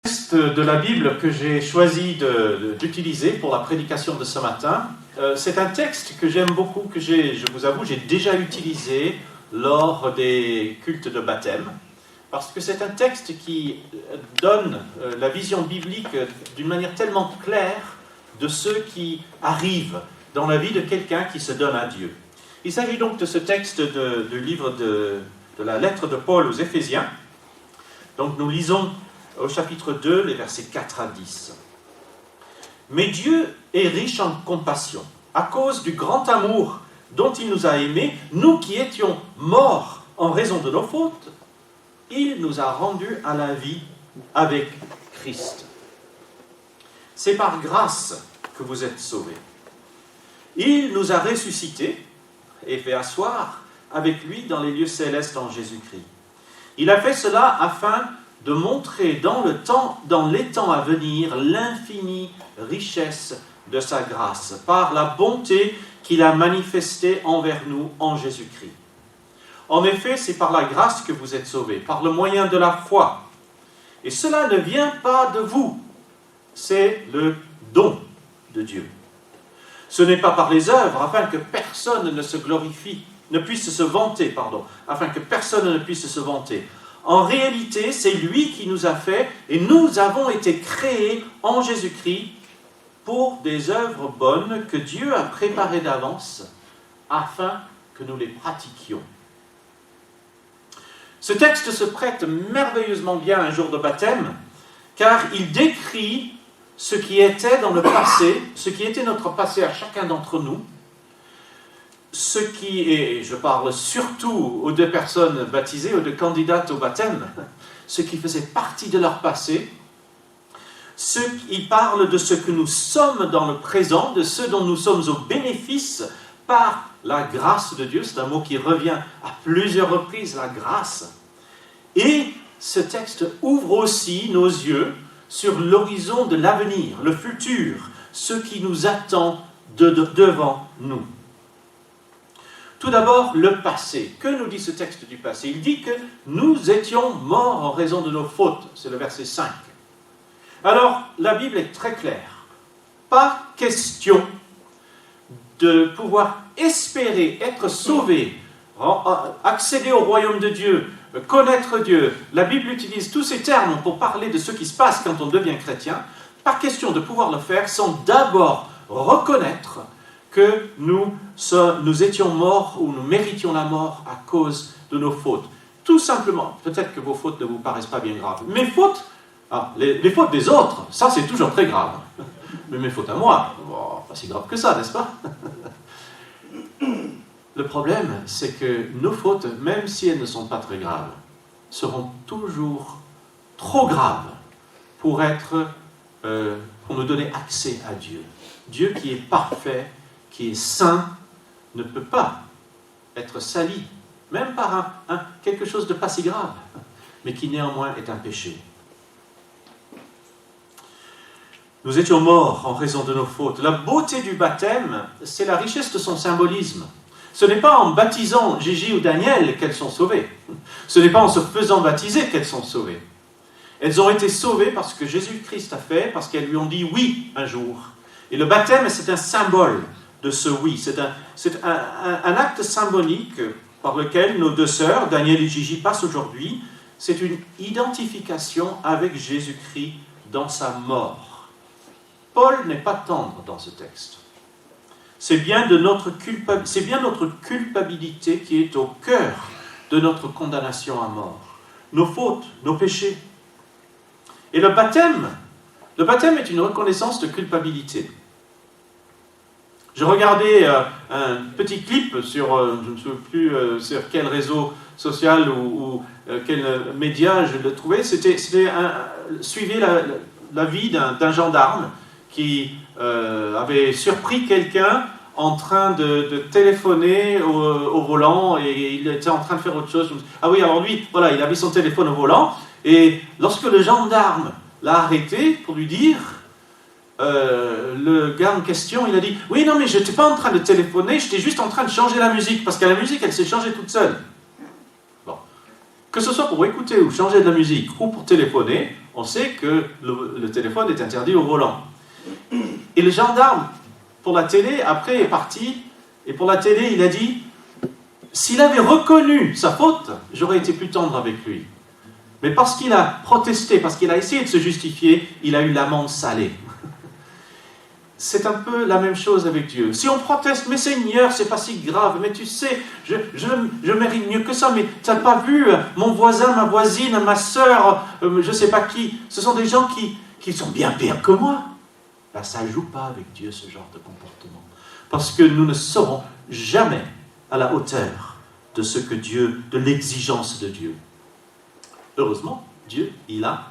Texte de la Bible que j'ai choisi d'utiliser pour la prédication de ce matin, c'est un texte que j'aime beaucoup, que je vous avoue, j'ai déjà utilisé lors des cultes de baptême, parce que c'est un texte qui donne la vision biblique d'une manière tellement claire de ce qui arrive dans la vie de quelqu'un qui se donne à Dieu. Il s'agit donc de ce texte du livre de la lettre de Paul aux Éphésiens. Donc nous lisons au chapitre 2, les versets 4 à 10. « Mais Dieu est riche en compassion, à cause du grand amour dont il nous a aimés, nous qui étions morts en raison de nos fautes, il nous a rendus à la vie avec Christ. C'est par grâce que vous êtes sauvés. Il nous a ressuscités et fait asseoir avec lui dans les lieux célestes en Jésus-Christ. Il a fait cela afin de montrer dans les temps à venir l'infinie richesse de sa grâce, par la bonté qu'il a manifestée envers nous en Jésus-Christ. En effet, c'est par la grâce que vous êtes sauvés, par le moyen de la foi. Et cela ne vient pas de vous, c'est le don de Dieu. Ce n'est pas par les œuvres, afin que personne ne puisse se vanter. Afin que personne ne puisse se vanter. En réalité, c'est lui qui nous a fait, et nous avons été créés en Jésus-Christ pour des œuvres bonnes que Dieu a préparées d'avance, afin que nous les pratiquions. Ce texte se prête merveilleusement bien à un jour de baptême, car il décrit ce qui était dans le passé, ce qui était notre passé à chacun d'entre nous, ce qui est, je parle surtout aux deux personnes baptisées, aux deux candidates au baptême, ce qui faisait partie de leur passé, il parle de ce que nous sommes dans le présent, de ce dont nous sommes au bénéfice par la grâce de Dieu, c'est un mot qui revient à plusieurs reprises, la grâce. Et ce texte ouvre aussi nos yeux sur l'horizon de l'avenir, le futur, ce qui nous attend devant nous. Tout d'abord, le passé. Que nous dit ce texte du passé? Il dit que nous étions morts en raison de nos fautes. C'est le verset 5. Alors, la Bible est très claire. Pas question de pouvoir espérer être sauvé, accéder au royaume de Dieu, connaître Dieu. La Bible utilise tous ces termes pour parler de ce qui se passe quand on devient chrétien. Pas question de pouvoir le faire sans d'abord reconnaître que nous étions morts ou nous méritions la mort à cause de nos fautes. Tout simplement, peut-être que vos fautes ne vous paraissent pas bien graves. Mes fautes, les fautes des autres, ça c'est toujours très grave. Mais mes fautes à moi, pas si grave que ça, n'est-ce pas? Le problème, c'est que nos fautes, même si elles ne sont pas très graves, seront toujours trop graves pour nous donner accès à Dieu. Dieu qui est parfait, qui est saint, ne peut pas être sali, même par quelque chose de pas si grave, mais qui néanmoins est un péché. Nous étions morts en raison de nos fautes. La beauté du baptême, c'est la richesse de son symbolisme. Ce n'est pas en baptisant Gigi ou Daniel qu'elles sont sauvées. Ce n'est pas en se faisant baptiser qu'elles sont sauvées. Elles ont été sauvées parce que Jésus-Christ a fait, parce qu'elles lui ont dit oui un jour. Et le baptême, c'est un symbole de ce oui. C'est un acte symbolique par lequel nos deux sœurs, Daniel et Gigi, passent aujourd'hui. C'est une identification avec Jésus-Christ dans sa mort. Paul n'est pas tendre dans ce texte. C'est bien notre culpabilité qui est au cœur de notre condamnation à mort. Nos fautes, nos péchés. Et le baptême est une reconnaissance de culpabilité. Je regardais un petit clip sur, je ne sais plus sur quel réseau social ou quel média je le trouvais. Suivait la vie d'un gendarme qui avait surpris quelqu'un en train de téléphoner au volant et il était en train de faire autre chose. Ah oui, alors lui, voilà, il avait son téléphone au volant et lorsque le gendarme l'a arrêté pour lui dire, le gars en question, il a dit « Oui, non, mais je n'étais pas en train de téléphoner, j'étais juste en train de changer la musique, parce que la musique, elle s'est changée toute seule. » Bon. Que ce soit pour écouter ou changer de la musique ou pour téléphoner, on sait que le téléphone est interdit au volant. Et le gendarme, pour la télé, après est parti, et pour la télé, il a dit, s'il avait reconnu sa faute, j'aurais été plus tendre avec lui. Mais parce qu'il a protesté, parce qu'il a essayé de se justifier, il a eu l'amende salée. C'est un peu la même chose avec Dieu. Si on proteste, mais Seigneur, c'est pas si grave, mais tu sais, je mérite mieux que ça, mais tu n'as pas vu mon voisin, ma voisine, ma sœur, je ne sais pas qui, ce sont des gens qui sont bien pires que moi. Ben, ça ne joue pas avec Dieu, ce genre de comportement. Parce que nous ne serons jamais à la hauteur de ce que Dieu, de l'exigence de Dieu. Heureusement, Dieu, il a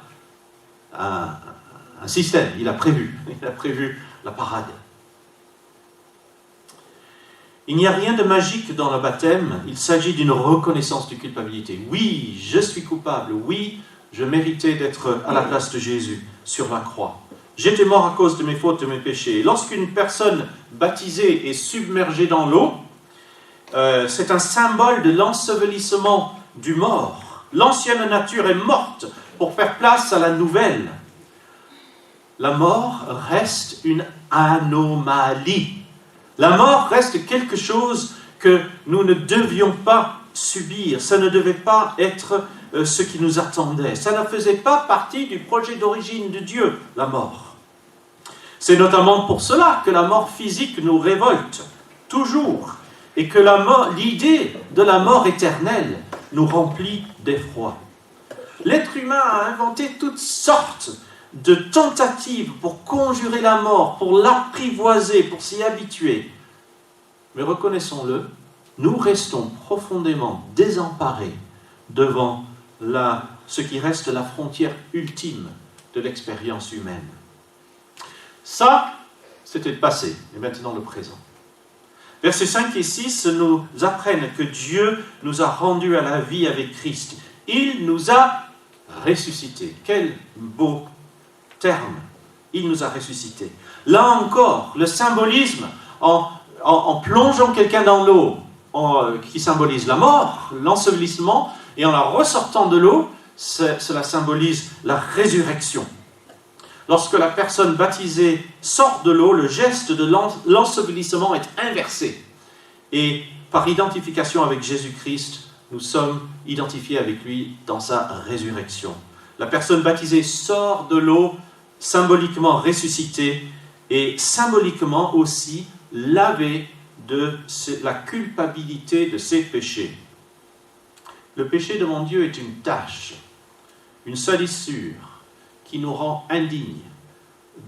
un système, il a prévu la parade. Il n'y a rien de magique dans le baptême, il s'agit d'une reconnaissance de culpabilité. Oui, je suis coupable, oui, je méritais d'être à la place de Jésus sur la croix. J'étais mort à cause de mes fautes, de mes péchés. Lorsqu'une personne baptisée est submergée dans l'eau, c'est un symbole de l'ensevelissement du mort. L'ancienne nature est morte pour faire place à la nouvelle. La mort reste une anomalie. La mort reste quelque chose que nous ne devions pas subir. Ça ne devait pas être ce qui nous attendait. Ça ne faisait pas partie du projet d'origine de Dieu, la mort. C'est notamment pour cela que la mort physique nous révolte, toujours, et que l'idée de la mort éternelle nous remplit d'effroi. L'être humain a inventé toutes sortes de tentatives pour conjurer la mort, pour l'apprivoiser, pour s'y habituer. Mais reconnaissons-le, nous restons profondément désemparés devant ce qui reste la frontière ultime de l'expérience humaine. Ça, c'était le passé, et maintenant le présent. Versets 5 et 6 nous apprennent que Dieu nous a rendus à la vie avec Christ. Il nous a ressuscités. Quel beau terme. Il nous a ressuscités. Là encore, le symbolisme, en plongeant quelqu'un dans l'eau, qui symbolise la mort, l'ensevelissement, et en la ressortant de l'eau, cela symbolise la résurrection. Lorsque la personne baptisée sort de l'eau, le geste de l'ensevelissement est inversé. Et par identification avec Jésus-Christ, nous sommes identifiés avec lui dans sa résurrection. La personne baptisée sort de l'eau, symboliquement ressuscitée, et symboliquement aussi lavée de la culpabilité de ses péchés. Le péché devant Dieu est une tâche, une salissure, qui nous rend indignes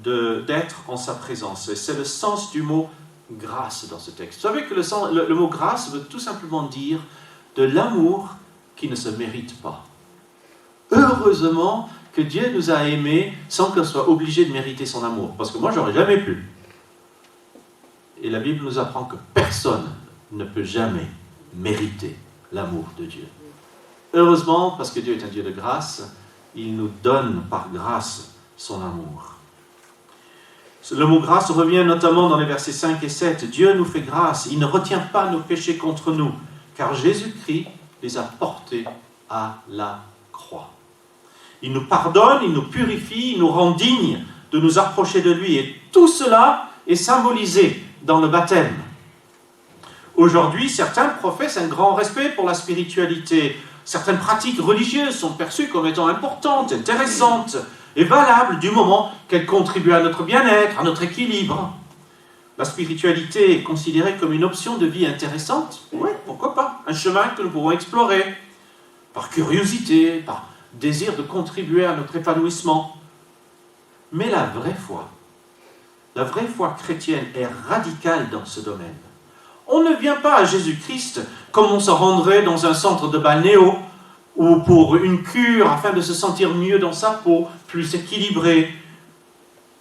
d'être en sa présence. Et c'est le sens du mot « grâce » dans ce texte. Vous savez que le mot « grâce » veut tout simplement dire de l'amour qui ne se mérite pas. Heureusement que Dieu nous a aimés sans qu'on soit obligé de mériter son amour. Parce que moi, j'aurais jamais pu. Et la Bible nous apprend que personne ne peut jamais mériter l'amour de Dieu. Heureusement, parce que Dieu est un Dieu de grâce, il nous donne par grâce son amour. Le mot grâce revient notamment dans les versets 5 et 7. Dieu nous fait grâce, il ne retient pas nos péchés contre nous, car Jésus-Christ les a portés à la croix. Il nous pardonne, il nous purifie, il nous rend dignes de nous approcher de lui. Et tout cela est symbolisé dans le baptême. Aujourd'hui, certains professent un grand respect pour la spiritualité. Certaines pratiques religieuses sont perçues comme étant importantes, intéressantes et valables du moment qu'elles contribuent à notre bien-être, à notre équilibre. La spiritualité est considérée comme une option de vie intéressante. Oui, pourquoi pas? Un chemin que nous pouvons explorer par curiosité, par désir de contribuer à notre épanouissement. Mais la vraie foi chrétienne est radicale dans ce domaine. On ne vient pas à Jésus-Christ comme on se rendrait dans un centre de balnéo ou pour une cure afin de se sentir mieux dans sa peau, plus équilibré.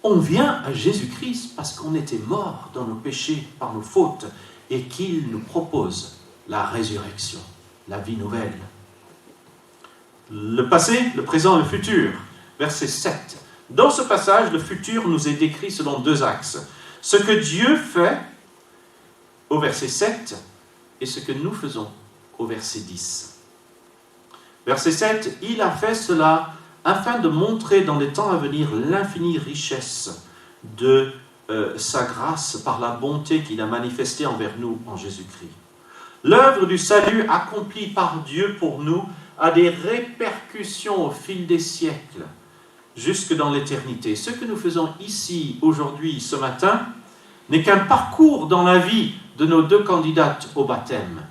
On vient à Jésus-Christ parce qu'on était mort dans nos péchés par nos fautes et qu'il nous propose la résurrection, la vie nouvelle. Le passé, le présent et le futur. Verset 7. Dans ce passage, le futur nous est décrit selon deux axes. Ce que Dieu fait au verset 7 et ce que nous faisons au verset 10. Verset 7, il a fait cela afin de montrer dans les temps à venir l'infinie richesse de sa grâce par la bonté qu'il a manifestée envers nous en Jésus-Christ. L'œuvre du salut accomplie par Dieu pour nous a des répercussions au fil des siècles, jusque dans l'éternité. Ce que nous faisons ici, aujourd'hui, ce matin, n'est qu'un parcours dans la vie de nos deux candidates au baptême.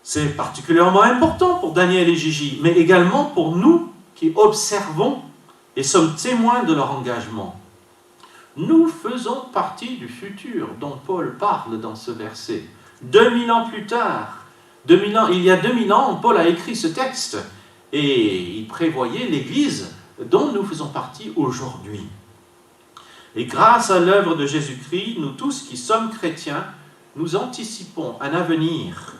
C'est particulièrement important pour Daniel et Gigi, mais également pour nous qui observons et sommes témoins de leur engagement. Nous faisons partie du futur dont Paul parle dans ce verset. 2000 ans plus tard, il y a 2000 ans, Paul a écrit ce texte et il prévoyait l'Église dont nous faisons partie aujourd'hui. Et grâce à l'œuvre de Jésus-Christ, nous tous qui sommes chrétiens, nous anticipons un avenir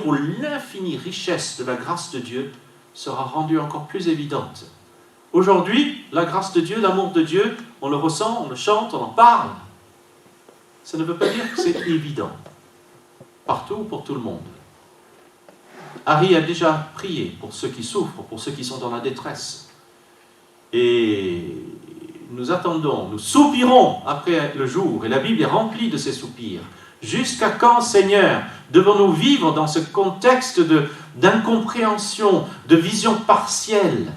où l'infinie richesse de la grâce de Dieu sera rendue encore plus évidente. Aujourd'hui, la grâce de Dieu, l'amour de Dieu, on le ressent, on le chante, on en parle. Ça ne veut pas dire que c'est évident, partout, pour tout le monde. Harry a déjà prié pour ceux qui souffrent, pour ceux qui sont dans la détresse. Et nous attendons, nous soupirons après le jour, et la Bible est remplie de ces soupirs. Jusqu'à quand, Seigneur, devons-nous vivre dans ce contexte d'incompréhension, de vision partielle?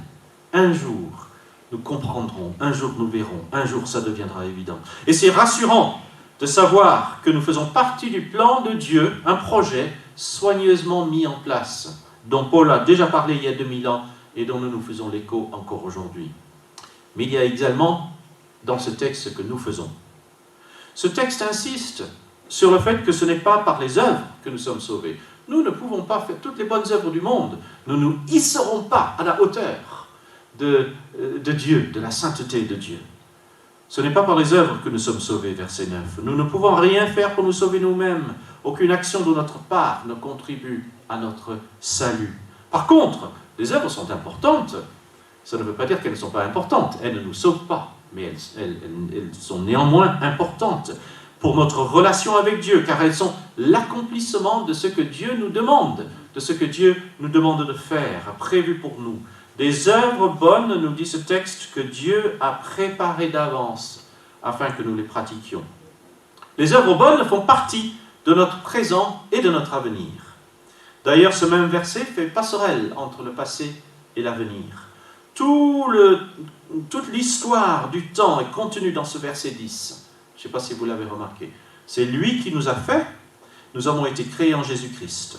Un jour, nous comprendrons, un jour nous verrons, un jour ça deviendra évident. Et c'est rassurant de savoir que nous faisons partie du plan de Dieu, un projet soigneusement mis en place, dont Paul a déjà parlé il y a 2000 ans et dont nous faisons l'écho encore aujourd'hui. Mais il y a également dans ce texte ce que nous faisons. Ce texte insiste sur le fait que ce n'est pas par les œuvres que nous sommes sauvés. Nous ne pouvons pas faire toutes les bonnes œuvres du monde. Nous ne nous hisserons pas à la hauteur de Dieu, de la sainteté de Dieu. Ce n'est pas par les œuvres que nous sommes sauvés, verset 9. Nous ne pouvons rien faire pour nous sauver nous-mêmes. Aucune action de notre part ne contribue à notre salut. Par contre, les œuvres sont importantes. Ça ne veut pas dire qu'elles ne sont pas importantes. Elles ne nous sauvent pas, mais elles sont néanmoins importantes pour notre relation avec Dieu, car elles sont l'accomplissement de ce que Dieu nous demande, de ce que Dieu nous demande de faire, a prévu pour nous. Des œuvres bonnes, nous dit ce texte, que Dieu a préparées d'avance, afin que nous les pratiquions. Les œuvres bonnes font partie de notre présent et de notre avenir. D'ailleurs, ce même verset fait passerelle entre le passé et l'avenir. Toute l'histoire du temps est contenue dans ce verset 10. Je ne sais pas si vous l'avez remarqué. C'est lui qui nous a fait. Nous avons été créés en Jésus-Christ.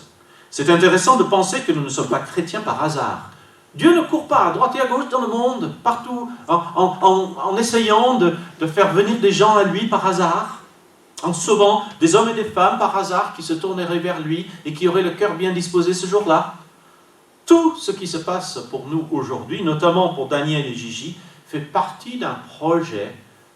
C'est intéressant de penser que nous ne sommes pas chrétiens par hasard. Dieu ne court pas à droite et à gauche dans le monde, partout, en essayant de faire venir des gens à lui par hasard, en sauvant des hommes et des femmes par hasard qui se tourneraient vers lui et qui auraient le cœur bien disposé ce jour-là. Tout ce qui se passe pour nous aujourd'hui, notamment pour Daniel et Gigi, fait partie d'un projet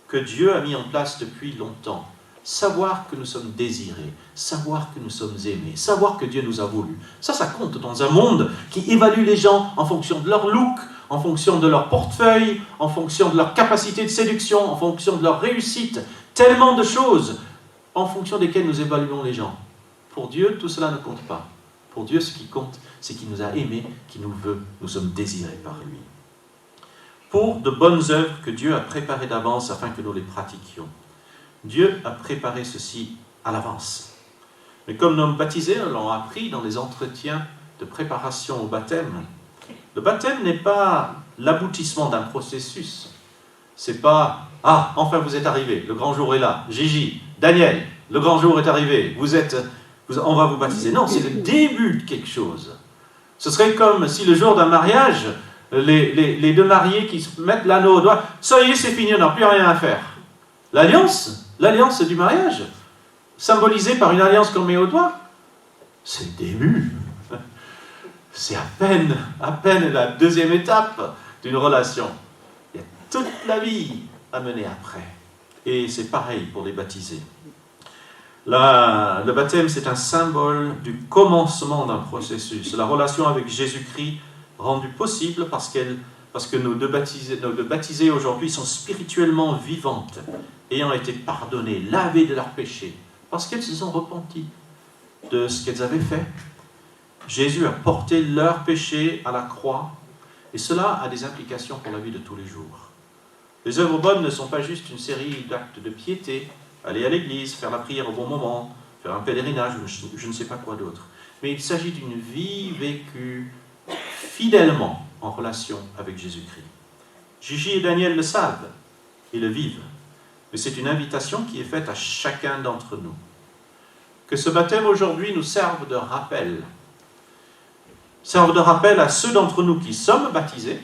que Dieu a mis en place depuis longtemps. Savoir que nous sommes désirés, savoir que nous sommes aimés, savoir que Dieu nous a voulu. Ça compte dans un monde qui évalue les gens en fonction de leur look, en fonction de leur portefeuille, en fonction de leur capacité de séduction, en fonction de leur réussite. Tellement de choses en fonction desquelles nous évaluons les gens. Pour Dieu, tout cela ne compte pas. Pour Dieu, ce qui compte, c'est qu'il nous a aimés, qu'il nous veut, nous sommes désirés par lui. Pour de bonnes œuvres que Dieu a préparées d'avance afin que nous les pratiquions. Dieu a préparé ceci à l'avance. Mais comme nos baptisés l'ont appris dans les entretiens de préparation au baptême, le baptême n'est pas l'aboutissement d'un processus. C'est pas « Ah, enfin vous êtes arrivés, le grand jour est là. Gigi, Daniel, le grand jour est arrivé, on va vous baptiser. » Non, c'est le début de quelque chose. Ce serait comme si le jour d'un mariage, les deux mariés qui se mettent l'anneau au doigt, « Ça y est, c'est fini, on n'a plus rien à faire. » L'alliance du mariage, symbolisée par une alliance qu'on met au doigt, c'est le début. C'est à peine la deuxième étape d'une relation. Il y a toute la vie à mener après. Et c'est pareil pour les baptisés. Le baptême, c'est un symbole du commencement d'un processus. La relation avec Jésus-Christ rendue possible parce que nos deux baptisés aujourd'hui sont spirituellement vivantes, ayant été pardonnées, lavées de leurs péchés, parce qu'elles se sont repenties de ce qu'elles avaient fait. Jésus a porté leurs péchés à la croix, et cela a des implications pour la vie de tous les jours. Les œuvres bonnes ne sont pas juste une série d'actes de piété, aller à l'église, faire la prière au bon moment, faire un pèlerinage, je ne sais pas quoi d'autre. Mais il s'agit d'une vie vécue fidèlement en relation avec Jésus-Christ. Gigi et Daniel le savent et le vivent, mais c'est une invitation qui est faite à chacun d'entre nous. Que ce baptême aujourd'hui nous serve de rappel. Serve de rappel à ceux d'entre nous qui sommes baptisés,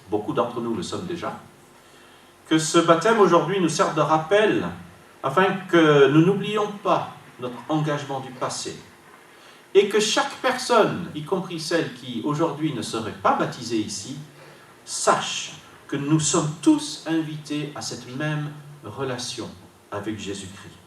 beaucoup d'entre nous le sommes déjà, que ce baptême aujourd'hui nous serve de rappel afin que nous n'oublions pas notre engagement du passé et que chaque personne, y compris celle qui aujourd'hui ne serait pas baptisée ici, sache que nous sommes tous invités à cette même relation avec Jésus-Christ.